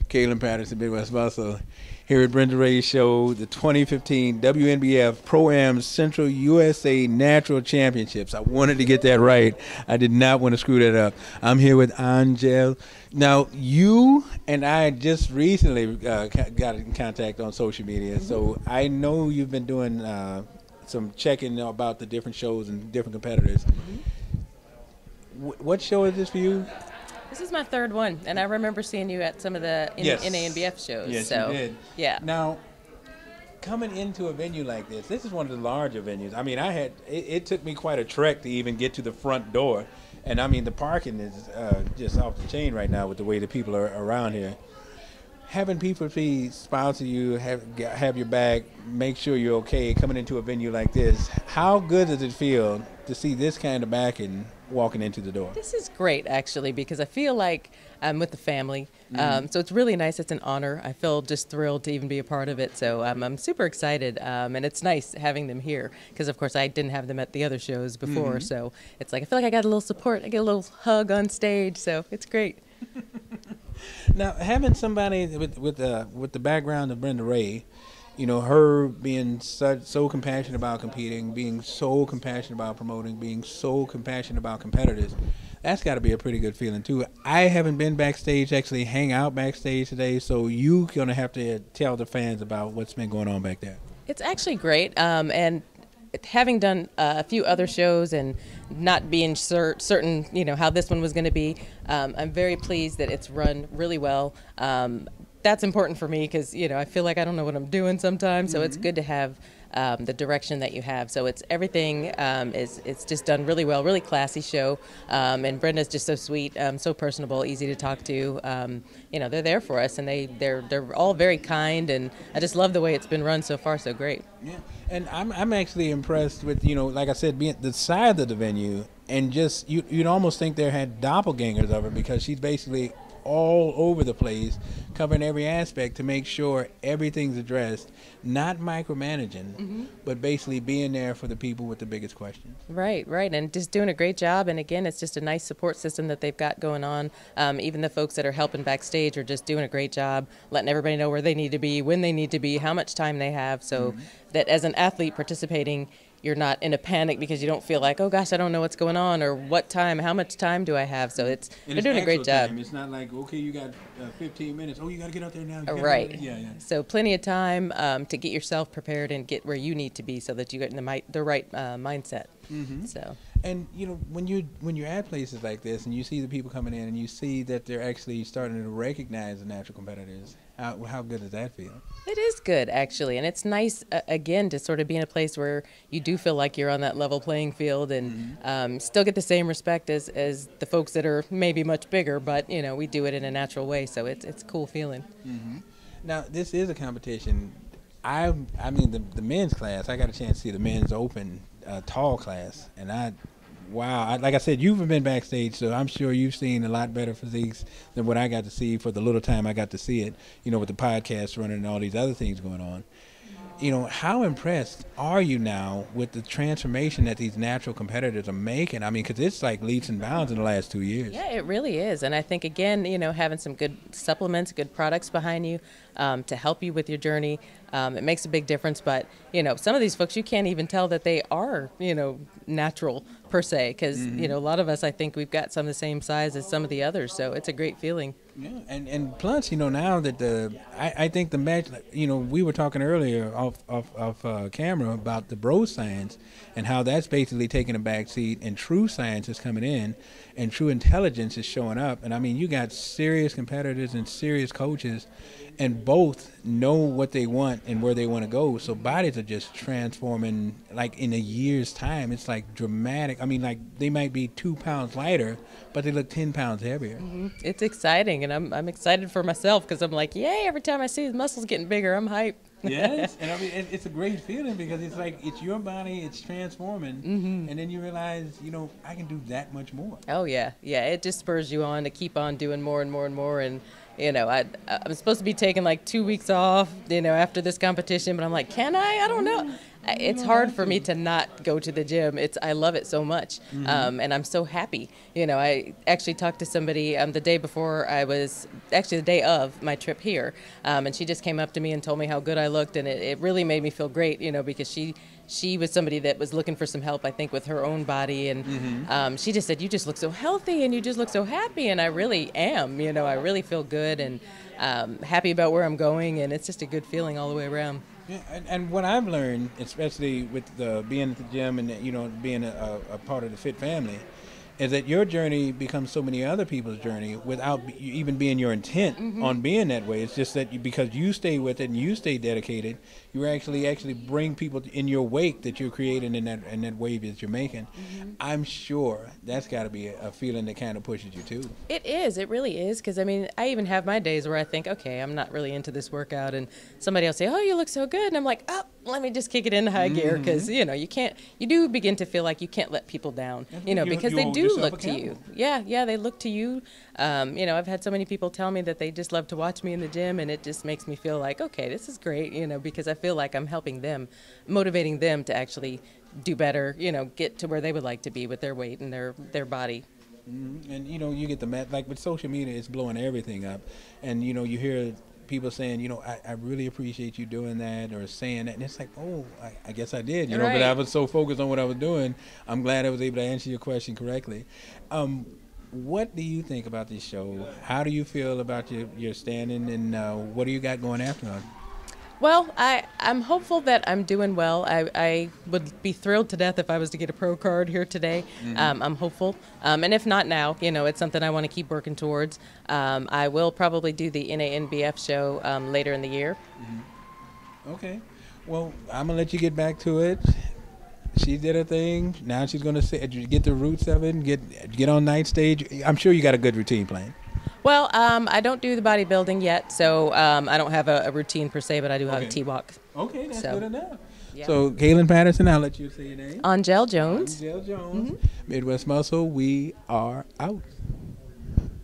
Kalen Patterson, Midwest Muscle, here at Brenda Rahe's show, the 2015 WNBF Pro-Am Central USA Natural Championships. I wanted to get that right. I did not want to screw that up. I'm here with Angell. Now, you and I just recently got in contact on social media, so I know you've been doing some checking about the different shows and different competitors. What show is this for you? This is my third one, and I remember seeing you at some of the NANBF shows. Yes, so, you did. Yeah. Now, coming into a venue like this is one of the larger venues. I mean, it took me quite a trek to even get to the front door. And, I mean, the parking is just off the chain right now with the way the people are around here. Having P4P sponsor you, have your back, make sure you're okay coming into a venue like this, how good does it feel to see this kind of backing walking into the door? This is great, actually, because I feel like I'm with the family. So it's really nice. It's an honor. I feel just thrilled to even be a part of it. So I'm super excited. And it's nice having them here because, of course, I didn't have them at the other shows before. So it's like I feel like I got a little support. I get a little hug on stage. So it's great. Now, having somebody with the background of Brenda Rahe, you know, her being so compassionate about competing, being so compassionate about promoting, being so compassionate about competitors, that's got to be a pretty good feeling, too. I haven't been backstage, actually hang out backstage today, so you're going to have to tell the fans about what's been going on back there. It's actually great, and having done a few other shows and not being certain, you know, how this one was going to be, I'm very pleased that it's run really well. That's important for me because, you know, I feel like I don't know what I'm doing sometimes, so it's good to have the direction that you have. So it's everything it's just done really well, really classy show, and Brenda's just so sweet, so personable, easy to talk to. You know, they're there for us, and they're all very kind, and I just love the way it's been run so far. So great. Yeah, and I'm actually impressed with, you know, like I said, being the size of the venue, and just you'd almost think they had doppelgangers of her because she's basically all over the place, covering every aspect to make sure everything's addressed, not micromanaging, but basically being there for the people with the biggest questions. Right, and just doing a great job. And again, it's just a nice support system that they've got going on. Even the folks that are helping backstage are just doing a great job, letting everybody know where they need to be, when they need to be, how much time they have, so that as an athlete participating, you're not in a panic because you don't feel like, oh gosh, I don't know what's going on or what time, how much time do I have? So they're doing a great job. It's not like, okay, you got 15 minutes. Oh, you got to get out there now. Right. Yeah. So plenty of time to get yourself prepared and get where you need to be so that you get in the right mindset. So. And you know, when you're at places like this and you see the people coming in and you see that they're actually starting to recognize the natural competitors, how good does that feel? It is good, actually, and it's nice again to sort of be in a place where you do feel like you're on that level playing field and still get the same respect as the folks that are maybe much bigger, but you know, we do it in a natural way, so it's a cool feeling. Now, this is a competition. I mean, the men's class, I got a chance to see the men's open tall class, and like I said, you've been backstage, so I'm sure you've seen a lot better physiques than what I got to see for the little time I got to see it, you know, with the podcast running and all these other things going on. You know, how impressed are you now with the transformation that these natural competitors are making? I mean, because it's like leaps and bounds in the last 2 years. Yeah, it really is. And I think, again, you know, having some good supplements, good products behind you to help you with your journey, it makes a big difference. But, you know, some of these folks, you can't even tell that they are, you know, natural per se, because, you know, a lot of us, I think we've got some of the same size as some of the others. So it's a great feeling. Yeah, and plus, you know, now that I think the match, you know, we were talking earlier off camera about the bro science and how that's basically taking a back seat and true science is coming in and true intelligence is showing up. And I mean, you got serious competitors and serious coaches, and both know what they want and where they want to go. So bodies are just transforming like in a year's time. It's like dramatic. I mean, like they might be 2 pounds lighter, but they look 10 pounds heavier. It's exciting, and I'm excited for myself because I'm like, yay, every time I see his muscles getting bigger, I'm hyped. Yes, and I mean, it's a great feeling because it's like it's your body, it's transforming, and then you realize, you know, I can do that much more. Oh, yeah, it just spurs you on to keep on doing more and more and more, and you know, I'm supposed to be taking like 2 weeks off, you know, after this competition, but I'm like, can I? I don't know. it's hard for me to not go to the gym. I love it so much, and I'm so happy. You know, I actually talked to somebody the day before the day of my trip here, and she just came up to me and told me how good I looked, and it really made me feel great. You know, because she was somebody that was looking for some help, I think, with her own body, and she just said, "You just look so healthy, and you just look so happy," and I really am. You know, I really feel good and happy about where I'm going, and it's just a good feeling all the way around. Yeah, and what I've learned, especially with being at the gym and being a part of the fit family, is that your journey becomes so many other people's journey without even being your intent on being that way. It's just that because you stay with it and you stay dedicated, you actually bring people in your wake that you're creating in that wave that you're making. I'm sure that's got to be a feeling that kind of pushes you too. It is. It really is. Because I mean, I even have my days where I think, okay, I'm not really into this workout, and somebody will say, "Oh, you look so good," and I'm like, "Oh, let me just kick it into high gear," because you do begin to feel like you can't let people down, because they do look to you. Yeah, they look to you. I've had so many people tell me that they just love to watch me in the gym, and it just makes me feel like, okay, this is great, because I feel like I'm helping them, motivating them to actually do better, get to where they would like to be with their weight and their body. And you get like with social media, it's blowing everything up, and you hear people saying, I really appreciate you doing that, or saying that, and it's like, oh, I guess I did, Right. But I was so focused on what I was doing. I'm glad I was able to answer your question correctly. What do you think about this show? How do you feel about your standing, and what do you got going after on? Well, I'm hopeful that I'm doing well. I would be thrilled to death if I was to get a pro card here today. I'm hopeful. And if not now, it's something I want to keep working towards. I will probably do the NANBF show later in the year. Okay. Well, I'm going to let you get back to it. She did her thing. Now she's going to get the roots of it and get on night stage. I'm sure you got a good routine plan. Well, I don't do the bodybuilding yet, so I don't have a routine per se, but I do have a T-walk. Okay, that's good enough. Yeah. So, Kaylin Patterson, I'll let you say your name. Angell Jones. Angell Jones. Midwest Muscle, we are out.